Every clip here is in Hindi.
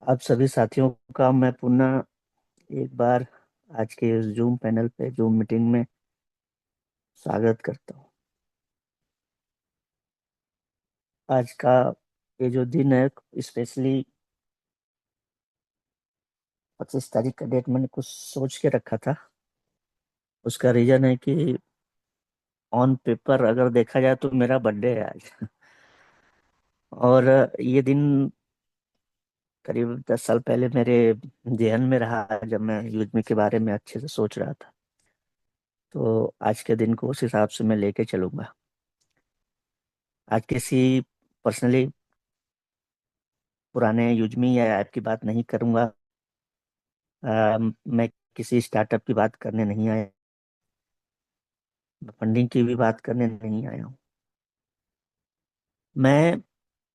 आप सभी साथियों का मैं पुनः एक बार आज के इस जूम पैनल पे जूम मीटिंग में स्वागत करता हूँ। आज का ये जो दिन है, स्पेशली 25 तारीख का डेट मैंने कुछ सोच के रखा था। उसका रीजन है कि ऑन पेपर अगर देखा जाए तो मेरा बर्थडे है आज। और ये दिन करीब 10 साल पहले मेरे जहन में रहा जब मैं यूथ के बारे में अच्छे से सोच रहा था। तो आज के दिन को उस हिसाब से मैं लेके चलूंगा। आज किसी पर्सनली पुराने यूजमी या ऐप की बात नहीं करूंगा। मैं किसी स्टार्टअप की बात करने नहीं आया, फंडिंग की भी बात करने नहीं आया हूँ। मैं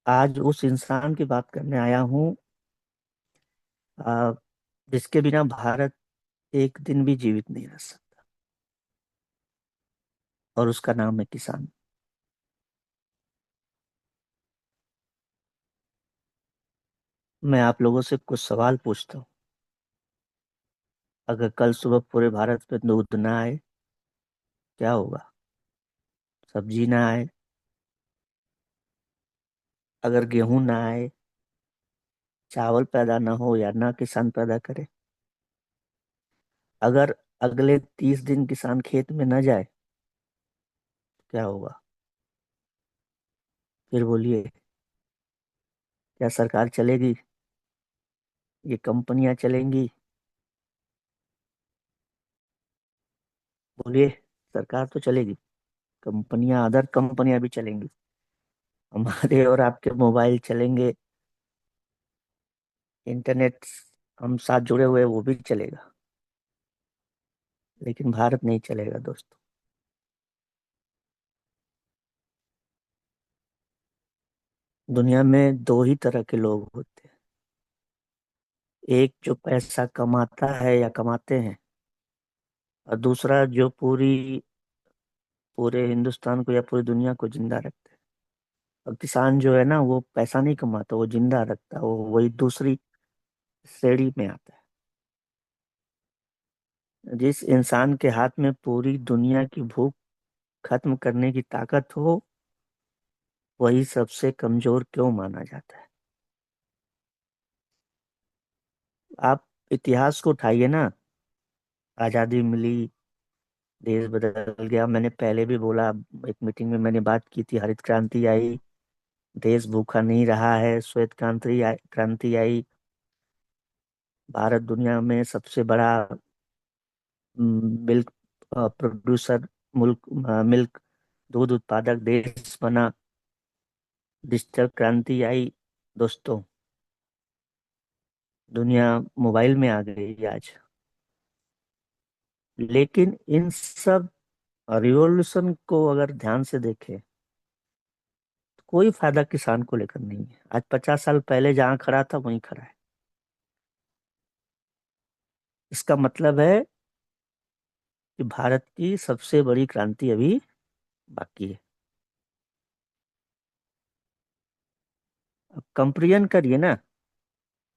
आज उस इंसान की बात करने आया हूँ अ, जिसके बिना भारत एक दिन भी जीवित नहीं रह सकता, और उसका नाम है किसान। मैं आप लोगों से कुछ सवाल पूछता हूँ। अगर कल सुबह पूरे भारत में दूध ना आए, क्या होगा? सब्जी ना आए, अगर गेहूं ना आए, चावल पैदा ना हो या ना किसान पैदा करे, अगर अगले 30 दिन किसान खेत में न जाए, क्या होगा? फिर बोलिए, क्या सरकार चलेगी? ये कंपनियां चलेंगी? बोलिए, सरकार तो चलेगी, कंपनियां, अदर कंपनियां भी चलेंगी, हमारे और आपके मोबाइल चलेंगे, इंटरनेट हम साथ जुड़े हुए हैं, वो भी चलेगा। लेकिन भारत नहीं चलेगा दोस्तों। दुनिया में दो ही तरह के लोग होते हैं। एक जो पैसा कमाता है या कमाते हैं, और दूसरा जो पूरे हिंदुस्तान को या पूरी दुनिया को जिंदा रखते हैं। और किसान जो है ना, वो पैसा नहीं कमाता, वो जिंदा रखता है, वो वही दूसरी श्रेणी में आता है। जिस इंसान के हाथ में पूरी दुनिया की भूख खत्म करने की ताकत हो, वही सबसे कमजोर क्यों माना जाता है? आप इतिहास को उठाइए ना। आजादी मिली, देश बदल गया। मैंने पहले भी बोला, एक मीटिंग में मैंने बात की थी, हरित क्रांति आई, देश भूखा नहीं रहा है। क्रांति आई, भारत दुनिया में सबसे बड़ा मिल्क प्रोड्यूसर, मिल्क दूध उत्पादक देश बना। डिजिटल क्रांति आई दोस्तों, दुनिया मोबाइल में आ गई आज। लेकिन इन सब रिवॉल्यूशन को अगर ध्यान से देखें, तो कोई फायदा किसान को लेकर नहीं है। आज 50 साल पहले जहां खड़ा था वहीं खड़ा है। इसका मतलब है कि भारत की सबसे बड़ी क्रांति अभी बाकी है। अब कंपेरिजन करिए ना,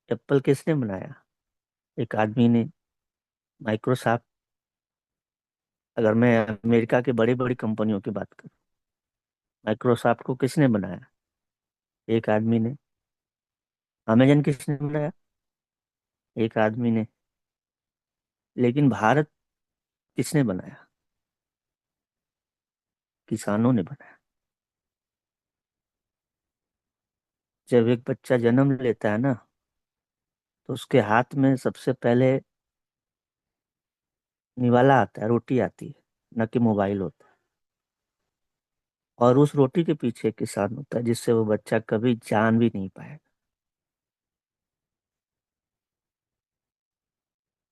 एप्पल किसने बनाया? एक आदमी ने। माइक्रोसॉफ्ट, अगर मैं अमेरिका के बड़ी बड़ी कंपनियों की बात करूं, माइक्रोसॉफ्ट को किसने बनाया? एक आदमी ने। अमेजन किसने बनाया? एक आदमी ने। लेकिन भारत किसने बनाया? किसानों ने बनाया। जब एक बच्चा जन्म लेता है ना, तो उसके हाथ में सबसे पहले निवाला आता है, रोटी आती है, न कि मोबाइल होता है। और उस रोटी के पीछे किसान होता है, जिससे वो बच्चा कभी जान भी नहीं पाएगा।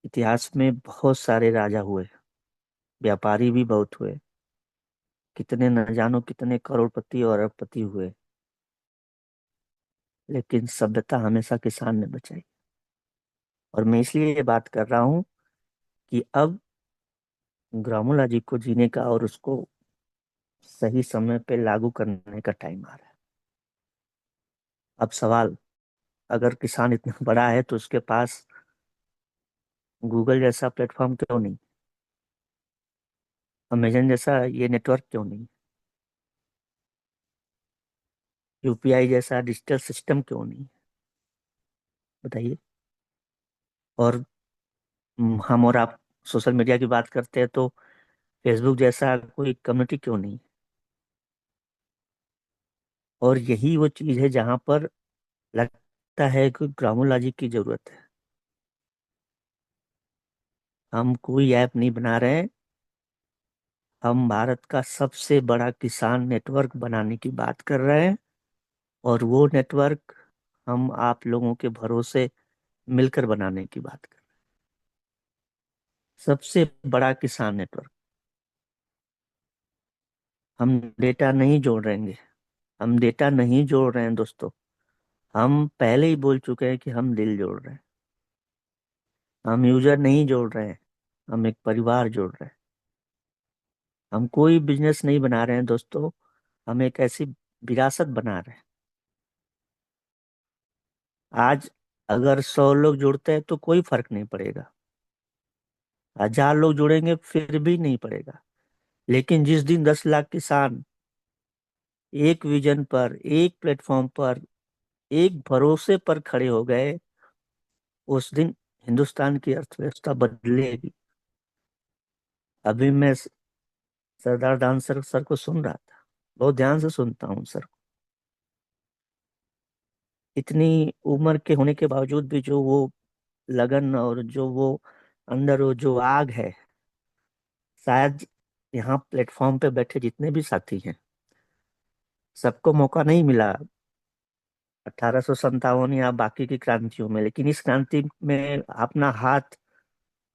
इतिहास में बहुत सारे राजा हुए, व्यापारी भी बहुत हुए, कितने न जानो कितने करोड़पति और अरबपति हुए, लेकिन सभ्यता हमेशा किसान ने बचाई। और मैं इसलिए ये बात कर रहा हूँ कि अब ग्रामोला जी को जीने का और उसको सही समय पे लागू करने का टाइम आ रहा है। अब सवाल, अगर किसान इतना बड़ा है तो उसके पास गूगल जैसा प्लेटफॉर्म क्यों नहीं, अमेजन जैसा ये नेटवर्क क्यों नहीं, यूपीआई जैसा डिजिटल सिस्टम क्यों नहीं, बताइए। और हम और आप सोशल मीडिया की बात करते हैं तो फेसबुक जैसा कोई कम्युनिटी क्यों नहीं। और यही वो चीज है जहां पर लगता है कि ग्रामोलॉजी की जरूरत है। हम कोई ऐप नहीं बना रहे हैं, हम भारत का सबसे बड़ा किसान नेटवर्क बनाने की बात कर रहे हैं। और वो नेटवर्क हम आप लोगों के भरोसे मिलकर बनाने की बात कर रहे हैं, सबसे बड़ा किसान नेटवर्क। हम डेटा नहीं जोड़ रहेंगे, हम डेटा नहीं जोड़ रहे हैं दोस्तों। हम पहले ही बोल चुके हैं कि हम दिल जोड़ रहे हैं। हम यूजर नहीं जोड़ रहे हैं, हम एक परिवार जोड़ रहे हैं। हम कोई बिजनेस नहीं बना रहे हैं दोस्तों, हम एक ऐसी विरासत बना रहे हैं। आज अगर 100 लोग जुड़ते हैं तो कोई फर्क नहीं पड़ेगा, 1000 लोग जुड़ेंगे फिर भी नहीं पड़ेगा। लेकिन जिस दिन 10 लाख किसान एक विजन पर, एक प्लेटफॉर्म पर, एक भरोसे पर खड़े हो गए, उस दिन हिंदुस्तान की अर्थव्यवस्था बदलेगी। अभी मैं सरदार दान सर को सुन रहा था, बहुत ध्यान से सुनता हूँ सर। इतनी उम्र के होने के बावजूद भी जो वो लगन और जो वो अंदर वो जो आग है, शायद यहाँ प्लेटफॉर्म पे बैठे जितने भी साथी हैं सबको मौका नहीं मिला 1857 या बाकी की क्रांतियों में। लेकिन इस क्रांति में अपना हाथ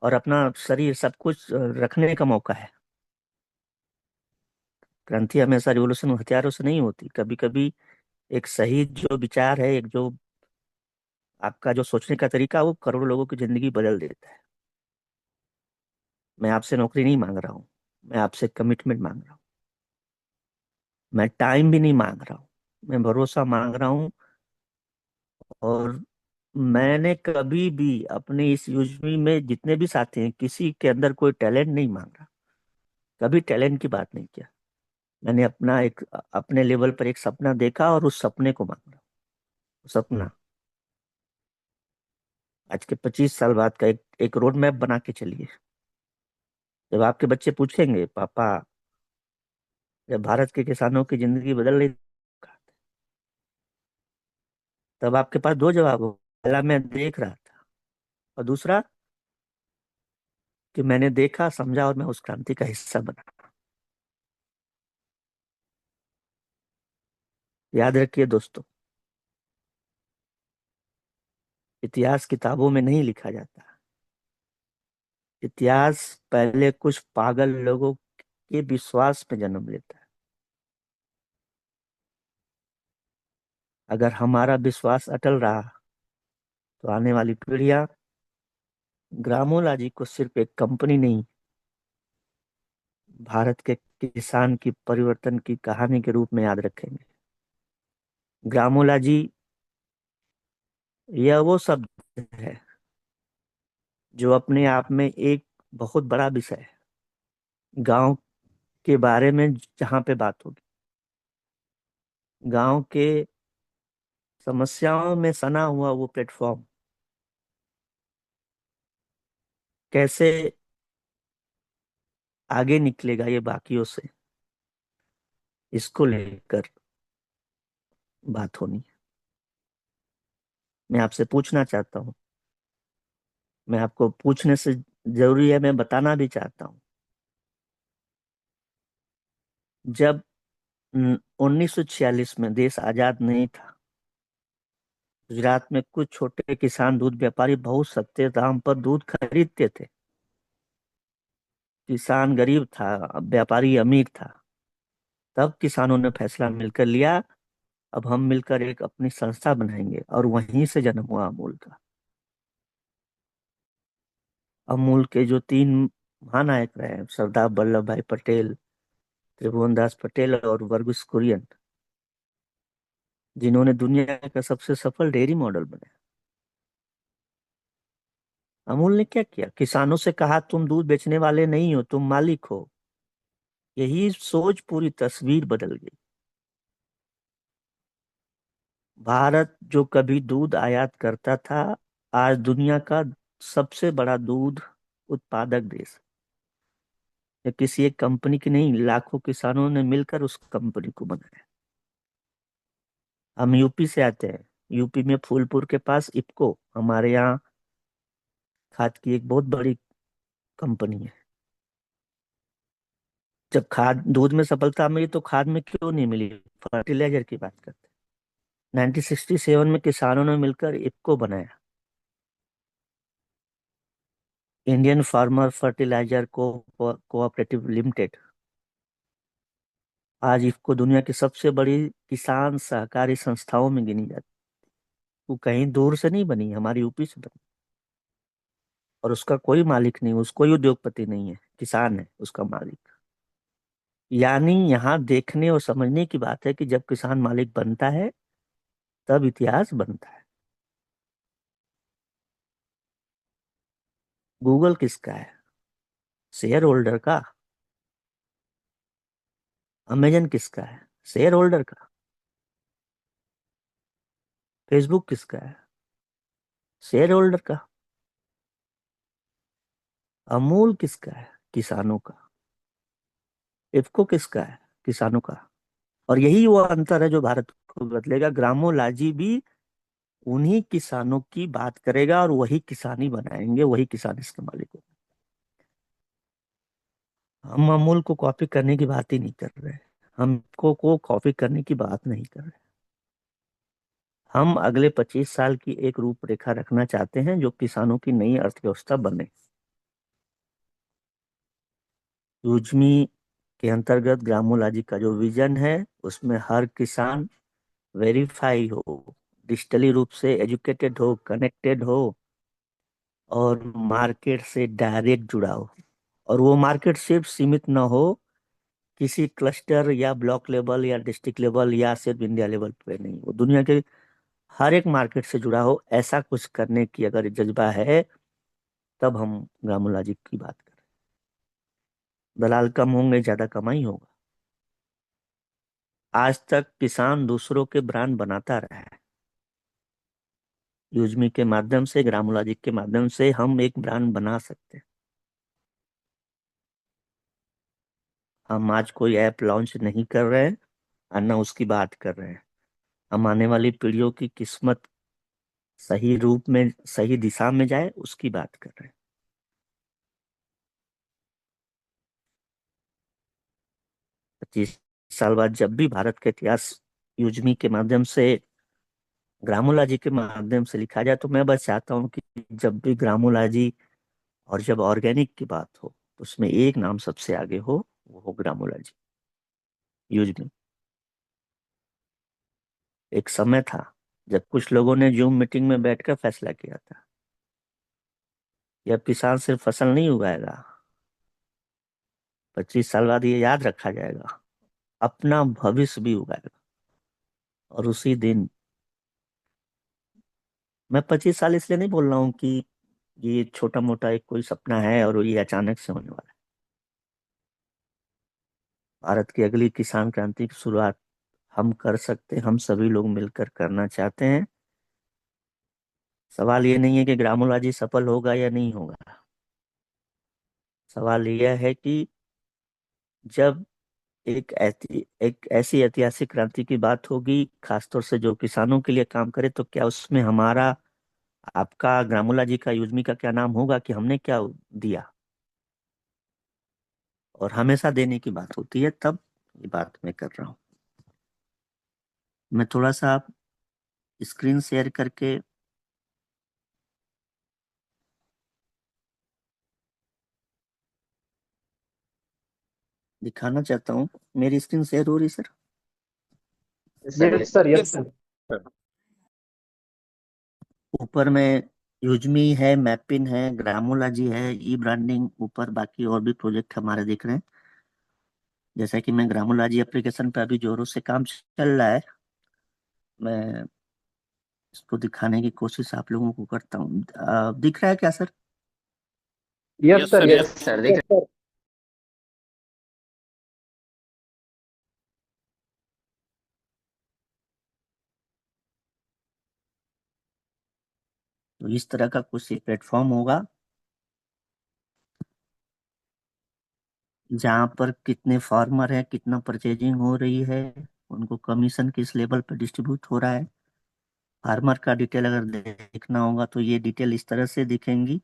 और अपना शरीर सब कुछ रखने का मौका है। क्रांति हमेशा रिवोल्यूशन हथियारों से नहीं होती, कभी कभी एक सही जो विचार है, एक जो आपका जो सोचने का तरीका, वो करोड़ों लोगों की जिंदगी बदल देता है। मैं आपसे नौकरी नहीं मांग रहा हूँ, मैं आपसे कमिटमेंट मांग रहा हूँ। मैं टाइम भी नहीं मांग रहा हूँ, मैं भरोसा मांग रहा हूँ। और मैंने कभी भी अपने इस युज्मी में जितने भी साथी हैं किसी के अंदर कोई टैलेंट नहीं मांग रहा, कभी टैलेंट की बात नहीं किया। मैंने अपना एक अपने लेवल पर एक सपना देखा और उस सपने को मांग रहा हूँ। सपना आज के 25 साल बाद का एक रोड मैप बना के चलिए। जब आपके बच्चे पूछेंगे पापा, जब भारत के किसानों की जिंदगी बदल रही, तब आपके पास दो जवाब हो। पहला, मैं देख रहा था। और दूसरा कि मैंने देखा, समझा और मैं उस क्रांति का हिस्सा बना। याद रखिए दोस्तों, इतिहास किताबों में नहीं लिखा जाता। इतिहास पहले कुछ पागल लोगों के विश्वास में जन्म लेता है। अगर हमारा विश्वास अटल रहा तो आने वाली पीढ़ियां ग्रामोलॉजी को सिर्फ एक कंपनी नहीं, भारत के किसान की परिवर्तन की कहानी के रूप में याद रखेंगे। ग्रामोलॉजी यह वो शब्द है जो अपने आप में एक बहुत बड़ा विषय है। गांव के बारे में जहाँ पे बात होगी, गांव के समस्याओं में सना हुआ वो प्लेटफॉर्म कैसे आगे निकलेगा ये बाकियों से, इसको लेकर बात होनी है। मैं आपसे पूछना चाहता हूँ, मैं आपको पूछने से जरूरी है, मैं बताना भी चाहता हूँ। जब 1946 में देश आजाद नहीं था, गुजरात में कुछ छोटे किसान दूध व्यापारी बहुत सस्ते दाम पर दूध खरीदते थे। किसान गरीब था, अब व्यापारी अमीर था। तब किसानों ने फैसला मिलकर लिया, अब हम मिलकर एक अपनी संस्था बनाएंगे। और वहीं से जन्म हुआ अमूल का। अमूल के जो तीन महानायक रहे, सरदार वल्लभ भाई पटेल, त्रिभुवनदास पटेल और वर्गीस कुरियन, जिन्होंने दुनिया का सबसे सफल डेयरी मॉडल बनाया। अमूल ने क्या किया, किसानों से कहा तुम दूध बेचने वाले नहीं हो, तुम मालिक हो। यही सोच पूरी तस्वीर बदल गई। भारत जो कभी दूध आयात करता था, आज दुनिया का सबसे बड़ा दूध उत्पादक देश। ये किसी एक कंपनी की नहीं, लाखों किसानों ने मिलकर उस कंपनी को बनाया। हम यूपी से आते हैं। यूपी में फूलपुर के पास इफ्को, हमारे यहाँ खाद की एक बहुत बड़ी कंपनी है। जब खाद दूध में सफलता मिली तो खाद में क्यों नहीं मिली? फर्टिलाइजर की बात करते हैं। 1967 में किसानों ने मिलकर इफ्को बनाया, Indian farmer fertiliser cooperative limited. आज इफ्को दुनिया की सबसे बड़ी किसान सहकारी संस्थाओं में गिनी जाती है। वो कहीं दूर से नहीं बनी, हमारी यूपी से बनी। और उसका कोई मालिक नहीं, उसको कोई उद्योगपति नहीं है, किसान है उसका मालिक। यानी यहाँ देखने और समझने की बात है कि जब किसान मालिक बनता है तब इतिहास बनता है। गूगल किसका है? शेयर होल्डर का। अमेजन किसका है? शेयर होल्डर का। फेसबुक किसका है? शेयर होल्डर का। अमूल किसका है? किसानों का। इफ्को किसका है? किसानों का। और यही वो अंतर है जो भारत को बदलेगा। ग्रामोलॉजी भी उन्हीं किसानों की बात करेगा और वही किसानी बनाएंगे, वही किसान इसके मालिक होंगे। हम अमूल को कॉपी करने की बात ही नहीं कर रहे। हमको को कॉपी करने की बात नहीं कर रहे। हम अगले 25 साल की एक रूपरेखा रखना चाहते हैं जो किसानों की नई अर्थव्यवस्था बने। यूजमी के अंतर्गत ग्रामोलॉजी का जो विजन है, उसमें हर किसान वेरीफाई हो, डिजिटली रूप से एजुकेटेड हो, कनेक्टेड हो और मार्केट से डायरेक्ट जुड़ा हो। और वो मार्केट सिर्फ सीमित ना हो किसी क्लस्टर या ब्लॉक लेवल या डिस्ट्रिक्ट लेवल या सिर्फ इंडिया लेवल पे नहीं, वो दुनिया के हर एक मार्केट से जुड़ा हो। ऐसा कुछ करने की अगर जज्बा है तब हम ग्रामोलॉजी की बात करें। दलाल कम होंगे, ज्यादा कमाई होगा। आज तक किसान दूसरों के ब्रांड बनाता रहा है। यूजमी के माध्यम से, ग्रामोलॉजी के माध्यम से हम एक ब्रांड बना सकते हैं। हम आज कोई ऐप लॉन्च नहीं कर रहे हैं और न उसकी बात कर रहे हैं। हम आने वाली पीढ़ियों की किस्मत सही रूप में, सही दिशा में जाए उसकी बात कर रहे हैं। 25 साल बाद जब भी भारत का इतिहास यूजमी के माध्यम से, ग्रामोलॉजी के माध्यम से लिखा जाए, तो मैं बस चाहता हूँ कि जब भी ग्रामोलॉजी और जब ऑर्गेनिक की बात हो तो उसमें एक नाम सबसे आगे हो, वो हो ग्रामोलॉजी, यूजमी। एक समय था जब कुछ लोगों ने जूम मीटिंग में बैठकर फैसला किया था कि अब किसान सिर्फ फसल नहीं उगाएगा, 25 साल बाद ये याद रखा जाएगा, अपना भविष्य भी उगाएगा। और उसी दिन, मैं 25 साल इसलिए नहीं बोल रहा हूँ कि ये छोटा मोटा एक कोई सपना है और ये अचानक से होने वाला है। भारत की अगली किसान क्रांति की शुरुआत हम कर सकते हैं, हम सभी लोग मिलकर करना चाहते हैं। सवाल ये नहीं है कि ग्रामोलॉजी सफल होगा या नहीं होगा। सवाल यह है कि जब एक ऐसी ऐतिहासिक क्रांति की बात होगी, खासतौर से जो किसानों के लिए काम करे, तो क्या उसमें हमारा, आपका, ग्रामोलॉजी का, यूजमी का क्या नाम होगा कि हमने क्या दिया? और हमेशा देने की बात होती है, तब ये बात मैं कर रहा हूँ। मैं थोड़ा सा स्क्रीन शेयर करके दिखाना चाहता हूँ। मेरी स्क्रीन शेयर हो रही sir? Yes sir, yes sir. ऊपर में यूजमी है, मैपिन है, ग्रामोलॉजी है, ई ब्रांडिंग ऊपर, बाकी और भी प्रोजेक्ट हमारे दिख रहे हैं। जैसा कि मैं ग्रामोलॉजी एप्लीकेशन पे अभी जोरों से काम चल रहा है। मैं इसको दिखाने की कोशिश आप लोगों को करता हूँ। दिख रहा है क्या sir? Yes sir, yes yes. Sir, दिख रहा तो इस तरह का कुछ प्लेटफॉर्म होगा जहाँ पर कितने फार्मर है, कितना परचेजिंग हो रही है, उनको कमीशन किस लेवल पर डिस्ट्रीब्यूट हो रहा है। फार्मर का डिटेल अगर देखना होगा तो ये डिटेल इस तरह से दिखेंगी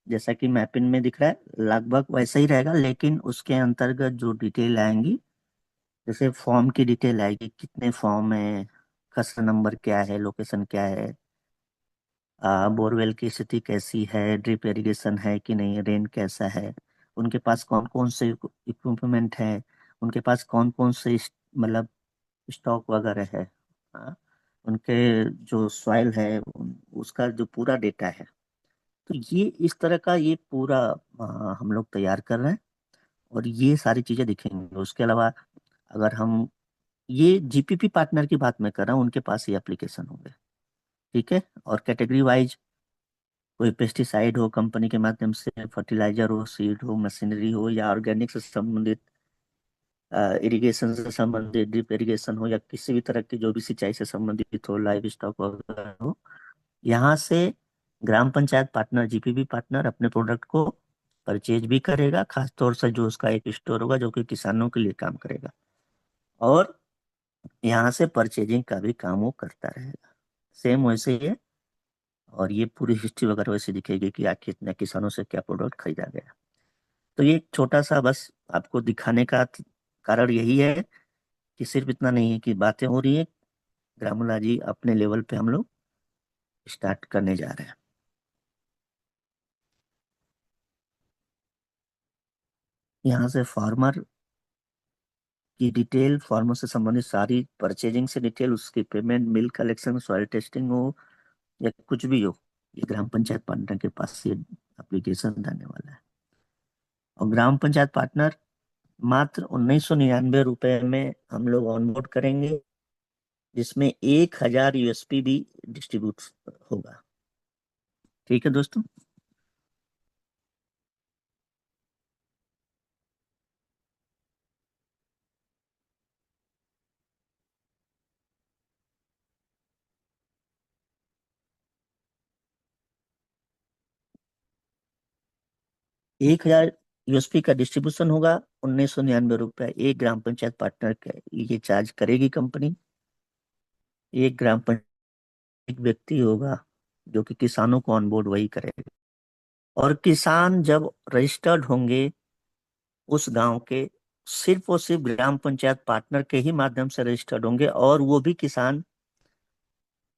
जैसा कि मैपिंग में दिख रहा है, लगभग वैसा ही रहेगा, लेकिन उसके अंतर्गत जो डिटेल आएंगी, जैसे फॉर्म की डिटेल आएगी, कितने फॉर्म है, कस्टमर नंबर क्या है, लोकेशन क्या है, बोरवेल की स्थिति कैसी है, ड्रिप इरिगेशन है कि नहीं, रेन कैसा है, उनके पास कौन कौन से इक्विपमेंट है, उनके पास कौन कौन से मतलब स्टॉक वगैरह है, हाँ, उनके जो सॉइल है उसका जो पूरा डेटा है। तो ये इस तरह का ये पूरा हम लोग तैयार कर रहे हैं और ये सारी चीजें दिखेंगी। उसके अलावा अगर हम ये जीपीपी पार्टनर की बात मैं कर रहा हूँ, उनके पास ये एप्लीकेशन होंगे, ठीक है। और कैटेगरी वाइज कोई पेस्टिसाइड हो कंपनी के माध्यम से, फर्टिलाइजर हो, सीड हो, मशीनरी हो, या ऑर्गेनिक से संबंधित, इरिगेशन से संबंधित, ड्रिप इरिगेशन हो, या किसी भी तरह की जो भी सिंचाई से संबंधित हो, लाइव स्टॉक वगैरह हो, यहाँ से ग्राम पंचायत पार्टनर, जीपीपी पार्टनर अपने प्रोडक्ट को परचेज भी करेगा, खासतौर से जो उसका एक स्टोर होगा जो कि किसानों के लिए काम करेगा, और यहाँ से परचेजिंग का भी काम वो करता रहेगा। सेम वैसे ही है, और ये पूरी हिस्ट्री वगैरह वैसे दिखेगी कि आखिर कितने किसानों से क्या प्रोडक्ट खरीदा गया। तो ये एक छोटा सा बस आपको दिखाने का कारण यही है कि सिर्फ इतना नहीं है कि बातें हो रही है, ग्रामोला जी अपने लेवल पे हम लोग स्टार्ट करने जा रहे हैं। यहाँ से फार्मर की डिटेल, फार्मर से संबंधित सारी परचेजिंग से डिटेल, उसकी पेमेंट, मिल कलेक्शन, सॉइल टेस्टिंग हो या कुछ भी हो, ये ग्राम पंचायत पार्टनर के पास ये एप्लीकेशन रहने वाला है। और ग्राम पंचायत पार्टनर मात्र 1999 रुपए में हम लोग ऑनबोर्ड करेंगे, जिसमें 1000 यूएसपी भी डिस्ट्रीब्यूट होगा। ठीक है दोस्तों। 1000 यूएसपी का डिस्ट्रीब्यूशन होगा, 1999 रुपए एक ग्राम पंचायत पार्टनर के लिए चार्ज करेगी कंपनी। एक ग्राम पंचायत एक व्यक्ति होगा जो कि किसानों को ऑनबोर्ड वही करेगा, और किसान जब रजिस्टर्ड होंगे उस गांव के, सिर्फ और सिर्फ ग्राम पंचायत पार्टनर के ही माध्यम से रजिस्टर्ड होंगे, और वो भी किसान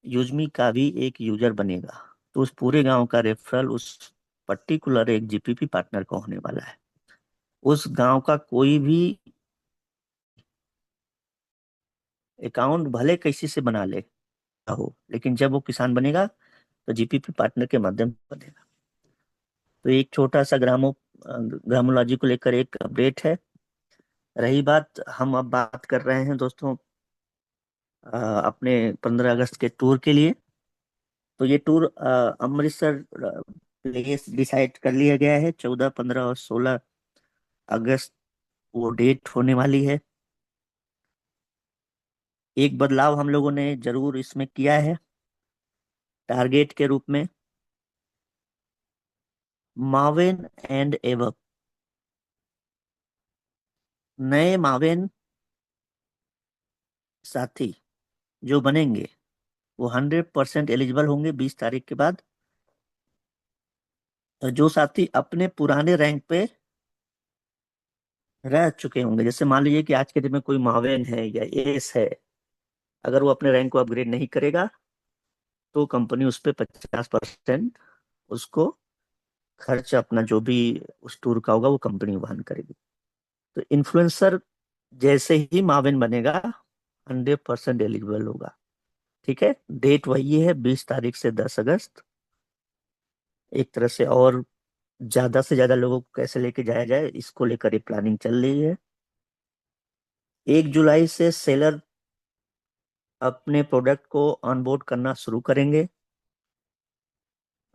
यूजमी का भी एक यूजर बनेगा। तो उस पूरे गांव का रेफरल उस पर्टिकुलर एक जीपीपी पार्टनर को होने वाला है। उस गांव का कोई भी अकाउंट भले किसी से बना ले हो, लेकिन जब वो किसान बनेगा तो जीपीपी पार्टनर के माध्यम से बनेगा। तो एक छोटा सा ग्रामोलॉजी को लेकर एक अपडेट है। रही बात, हम अब बात कर रहे हैं दोस्तों अपने 15 अगस्त के टूर के लिए। तो ये टूर अमृतसर प्लेस डिसाइड कर लिया गया है, 14, 15 और 16 अगस्त वो डेट होने वाली है। एक बदलाव हम लोगों ने जरूर इसमें किया है टारगेट के रूप में, मावेन एंड एवक, नए मावेन साथी जो बनेंगे वो 100% एलिजिबल होंगे 20 तारीख के बाद। जो साथी अपने पुराने रैंक पे रह चुके होंगे, जैसे मान लीजिए कि आज के दिन में कोई मावेन है या एस है, अगर वो अपने रैंक को अपग्रेड नहीं करेगा तो कंपनी उस पर 50% उसको खर्च अपना जो भी उस टूर का होगा वो कंपनी वहन करेगी। तो इन्फ्लुएंसर जैसे ही मावेन बनेगा 100% एलिजिबल होगा। ठीक है, डेट वही है, 20 तारीख से 10 अगस्त। एक तरह से और ज्यादा से ज्यादा लोगों को कैसे लेके जाया जाए, इसको लेकर ये प्लानिंग चल रही है। 1 जुलाई से सेलर अपने प्रोडक्ट को ऑनबोर्ड करना शुरू करेंगे।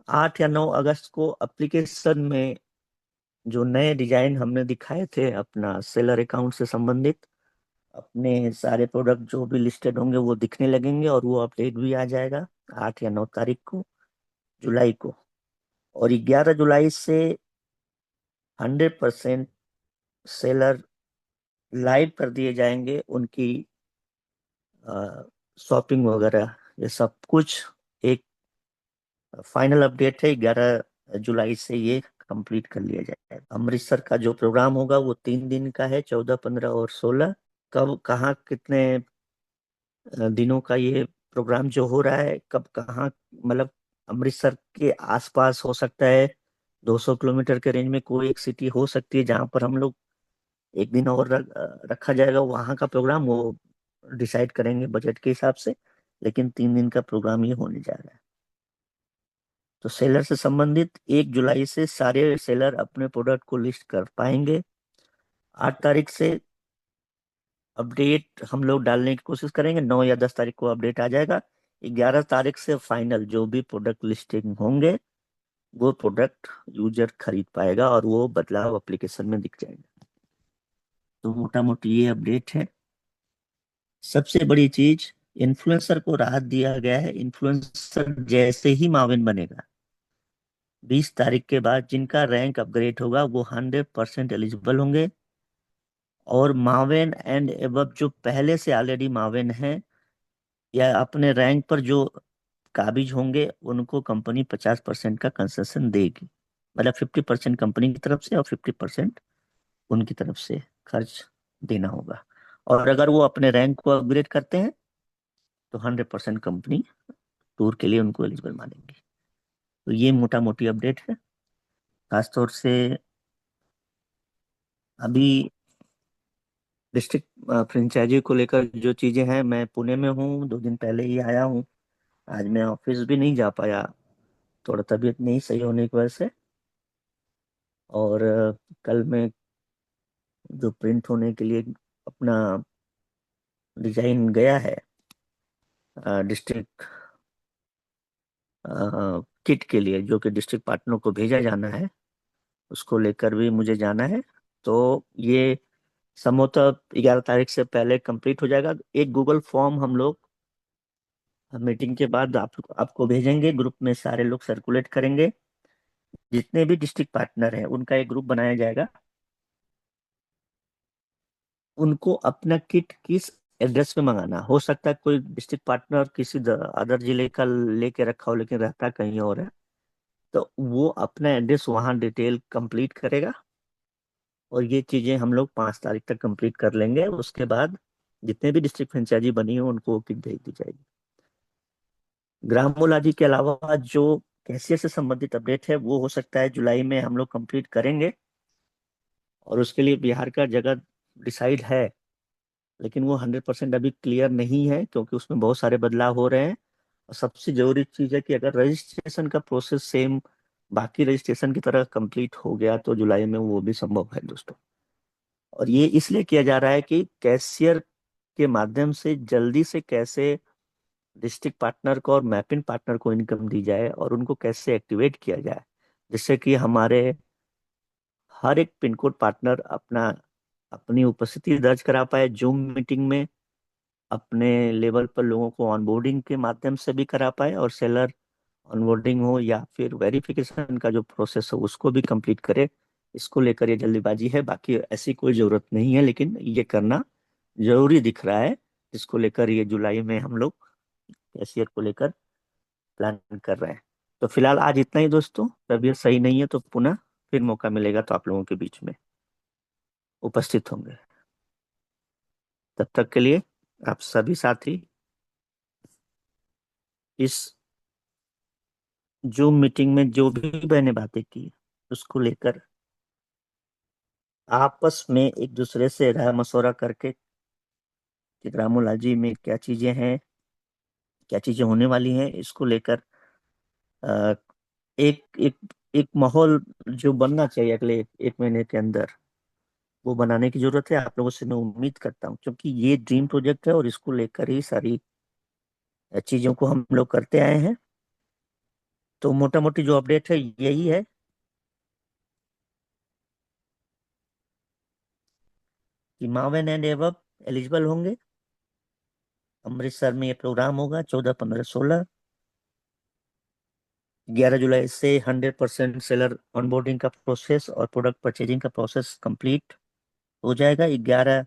8 या 9 अगस्त को एप्लीकेशन में जो नए डिजाइन हमने दिखाए थे अपना सेलर अकाउंट से संबंधित, अपने सारे प्रोडक्ट जो भी लिस्टेड होंगे वो दिखने लगेंगे, और वो अपडेट भी आ जाएगा 8 या 9 तारीख को, जुलाई को। और 11 जुलाई से 100% सेलर लाइव कर दिए जाएंगे, उनकी शॉपिंग वगैरह ये सब कुछ। एक फाइनल अपडेट है, 11 जुलाई से ये कंप्लीट कर लिया जाएगा। अमृतसर का जो प्रोग्राम होगा वो 3 दिन का है, 14, 15 और 16। कब कहाँ कितने दिनों का ये प्रोग्राम जो हो रहा है, कब कहाँ, मतलब अमृतसर के आसपास हो सकता है, 200 किलोमीटर के रेंज में कोई एक सिटी हो सकती है जहाँ पर हम लोग एक दिन और रखा जाएगा वहाँ का प्रोग्राम, वो डिसाइड करेंगे बजट के हिसाब से। लेकिन 3 दिन का प्रोग्राम ये होने जा रहा है। तो सेलर से संबंधित 1 जुलाई से सारे सेलर अपने प्रोडक्ट को लिस्ट कर पाएंगे। 8 तारीख से अपडेट हम लोग डालने की कोशिश करेंगे, 9 या 10 तारीख को अपडेट आ जाएगा। 11 तारीख से फाइनल जो भी प्रोडक्ट लिस्टिंग होंगे वो प्रोडक्ट यूजर खरीद पाएगा, और वो बदलाव एप्लीकेशन में दिख जाएगा। तो मोटा मोटी ये अपडेट है। सबसे बड़ी चीज, इन्फ्लुएंसर को राहत दिया गया है। इन्फ्लुएंसर जैसे ही माविन बनेगा, 20 तारीख के बाद जिनका रैंक अपग्रेड होगा वो 100% एलिजिबल होंगे। और मावेन एंड एबव जो पहले से ऑलरेडी मावेन हैं या अपने रैंक पर जो काबिज होंगे, उनको कंपनी 50% का कंसेशन देगी। मतलब 50% कंपनी की तरफ से और 50% उनकी तरफ से खर्च देना होगा। और अगर वो अपने रैंक को अपग्रेड करते हैं तो 100% कंपनी टूर के लिए उनको एलिजिबल मानेंगी। तो ये मोटा मोटी अपडेट है। खासतौर से अभी डिस्ट्रिक्ट फ्रेंचाइजी को लेकर जो चीजें हैं, मैं पुणे में हूँ, 2 दिन पहले ही आया हूँ। आज मैं ऑफिस भी नहीं जा पाया, थोड़ा तबीयत नहीं सही होने की वजह से। और कल मैं जो प्रिंट होने के लिए अपना डिजाइन गया है डिस्ट्रिक्ट किट के लिए, जो कि डिस्ट्रिक्ट पार्टनर को भेजा जाना है, उसको लेकर भी मुझे जाना है। तो ये संभवतः 11 तारीख से पहले कंप्लीट हो जाएगा। एक गूगल फॉर्म हम लोग मीटिंग के बाद आपको भेजेंगे, ग्रुप में सारे लोग सर्कुलेट करेंगे। जितने भी डिस्ट्रिक्ट पार्टनर हैं उनका एक ग्रुप बनाया जाएगा। उनको अपना किट किस एड्रेस पे मंगाना, हो सकता है कोई डिस्ट्रिक्ट पार्टनर किसी अदर जिले का लेके रखा हो लेकिन रहता कहीं और है, तो वो अपना एड्रेस वहाँ डिटेल कंप्लीट करेगा। और ये चीजें हम लोग 5 तारीख तक कंप्लीट कर लेंगे। उसके बाद जितने भी डिस्ट्रिक्ट फ्रेंचाइजी बनी हो उनको वो किट भेज दी जाएगी। ग्राम मोलाजी के अलावा जो कैशियर से संबंधित अपडेट है वो हो सकता है जुलाई में हम लोग कंप्लीट करेंगे। और उसके लिए बिहार का जगह डिसाइड है, लेकिन वो 100% अभी क्लियर नहीं है क्योंकि उसमें बहुत सारे बदलाव हो रहे हैं। और सबसे जरूरी चीज है कि अगर रजिस्ट्रेशन का प्रोसेस सेम बाकी रजिस्ट्रेशन की तरह कंप्लीट हो गया तो जुलाई में वो भी संभव है दोस्तों। और ये इसलिए किया जा रहा है कि कैशियर के माध्यम से जल्दी से कैसे डिस्ट्रिक्ट पार्टनर को और मैपिंग पार्टनर को इनकम दी जाए और उनको कैसे एक्टिवेट किया जाए, जिससे कि हमारे हर एक पिन कोड पार्टनर अपनी उपस्थिति दर्ज करा पाए जूम मीटिंग में, अपने लेवल पर लोगों को ऑनबोर्डिंग के माध्यम से भी करा पाए, और सेलर ऑनबोर्डिंग हो या फिर वेरिफिकेशन का जो प्रोसेस हो उसको भी कंप्लीट करे। इसको लेकर ये जल्दीबाजी है, बाकी ऐसी कोई जरूरत नहीं है, लेकिन ये करना जरूरी दिख रहा है, जिसको लेकर ये जुलाई में हम लोग कैशियर को लेकर प्लान कर रहे हैं। तो फिलहाल आज इतना ही दोस्तों, तबीयत सही नहीं है तो पुनः फिर मौका मिलेगा तो आप लोगों के बीच में उपस्थित होंगे। तब तक के लिए आप सभी साथी इस जूम मीटिंग में जो भी मैंने बातें की उसको लेकर आपस में एक दूसरे से राय मशवरा करके कि ग्रामोलॉजी में क्या चीजें हैं, क्या चीजें होने वाली हैं, इसको लेकर अ, एक एक एक माहौल जो बनना चाहिए अगले 1 महीने के अंदर, वो बनाने की जरूरत है। आप लोगों से मैं उम्मीद करता हूँ, क्योंकि ये ड्रीम प्रोजेक्ट है और इसको लेकर ही सारी चीज़ों को हम लोग करते आए हैं। तो मोटा मोटी जो अपडेट है यही है कि मावेन एंड एबव एलिजिबल होंगे। अमृतसर में ये प्रोग्राम होगा 14, 15, 16। 11 जुलाई से 100% सेलर ऑनबोर्डिंग का प्रोसेस और प्रोडक्ट परचेजिंग का प्रोसेस कंप्लीट हो जाएगा। 11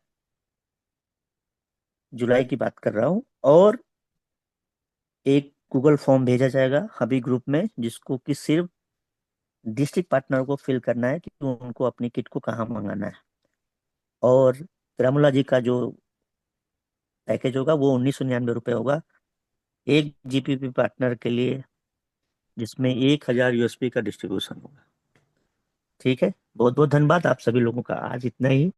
जुलाई की बात कर रहा हूँ। और एक गूगल फॉर्म भेजा जाएगा हबी ग्रुप में, जिसको कि सिर्फ डिस्ट्रिक्ट पार्टनर को फिल करना है कि उनको अपनी किट को कहाँ मंगाना है। और रामूला जी का जो पैकेज होगा वो 1999 रुपये होगा एक जीपीपी पार्टनर के लिए, जिसमें 1000 यूएसपी का डिस्ट्रीब्यूशन होगा। ठीक है, बहुत बहुत धन्यवाद आप सभी लोगों का, आज इतना ही।